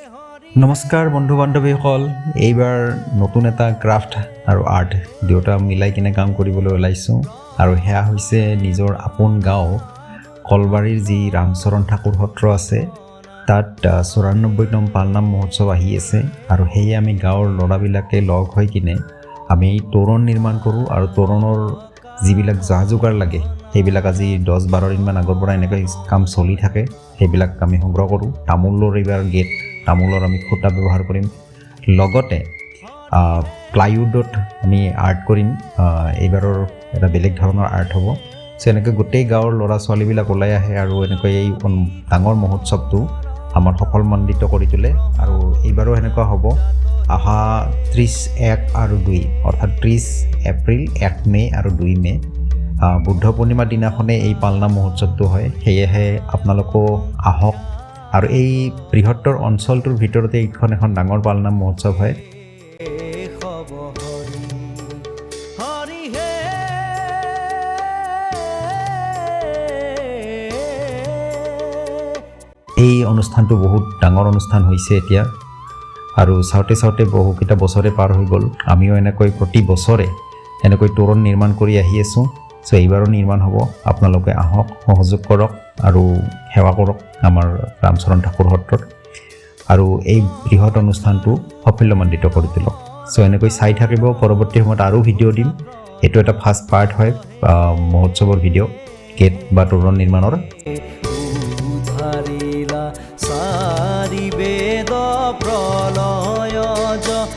নমস্কাৰ বন্ধু বান্ধৱীসকল, এইবাৰ নতুন এটা ক্ৰাফ্ট আৰু আৰ্ট দুয়োটা মিলাই কিনে কাম কৰিবলৈ ওলাইছোঁ আৰু সেয়া হৈছে নিজৰ আপোন গাঁও কলবাৰীৰ যি ৰামচৰণ ঠাকুৰ সত্ৰ আছে তাত 94নং পালনাম মহোৎসৱ আহি আছে আৰু সেয়ে আমি গাঁৱৰ ল'ৰাবিলাকে লগ হৈ কিনে আমি তোৰণ নিৰ্মাণ কৰোঁ আৰু তোৰণৰ যিবিলাক যা যোগাৰ লাগে সেইবিলাক আজি 10-12 দিনমান আগৰ পৰা এনেকৈ কাম চলি থাকে। সেইবিলাক আমি সংগ্ৰহ কৰোঁ। তামোলৰ এইবাৰ গেট, তামোলৰ আমি খুঁটা ব্যৱহাৰ কৰিম, লগতে প্লাইউডত আমি আৰ্ট কৰিম। এইবাৰৰ এটা বেলেগ ধৰণৰ আৰ্ট হ'ব। চ' এনেকৈ গোটেই গাঁৱৰ ল'ৰা ছোৱালীবিলাক ওলাই আহে আৰু এনেকৈ এই ডাঙৰ মহোৎসৱটো আমাৰ সফলমণ্ডিত কৰি তোলে। আৰু এইবাৰো সেনেকুৱা হ'ব। অহা 30, 1 আৰু 2 অৰ্থাৎ 30 এপ্ৰিল, 1 মে' আৰু 2 মে' বুদ্ধ পূৰ্ণিমাৰ দিনাখনে এই পালনাম মহোৎসৱটো হয়। সেয়েহে আপোনালোকো আহক। আৰু এই বৃহত্তৰ অঞ্চলটোৰ ভিতৰতে এইখন এখন ডাঙৰ পালনাম মহোৎসৱ হয়। এই অনুষ্ঠানটো বহুত ডাঙৰ অনুষ্ঠান হৈছে এতিয়া আৰু চাওঁতে চাওঁতে বহুকেইটা বছৰে পাৰ হৈ গ'ল। আমিও এনেকৈ প্ৰতি বছৰে এনেকৈ তোৰণ নিৰ্মাণ কৰি আহি আছোঁ। চ' এইবাৰো নিৰ্মাণ হ'ব। আপোনালোকে আহক, সহযোগ কৰক আৰু সেৱা কৰক আমাৰ ৰামচৰণ ঠাকুৰ সত্ৰত আৰু এই বৃহৎ অনুষ্ঠানটো সাফল্যমণ্ডিত কৰি তোলক। চ' এনেকৈ চাই থাকিব। পৰৱৰ্তী সময়ত আৰু ভিডিঅ' দিম। এইটো এটা ফাৰ্ষ্ট পাৰ্ট হয় মহোৎসৱৰ ভিডিঅ' গেট বা তোৰণ নিৰ্মাণৰ। সাৰি বেদ প্ৰলয় জয়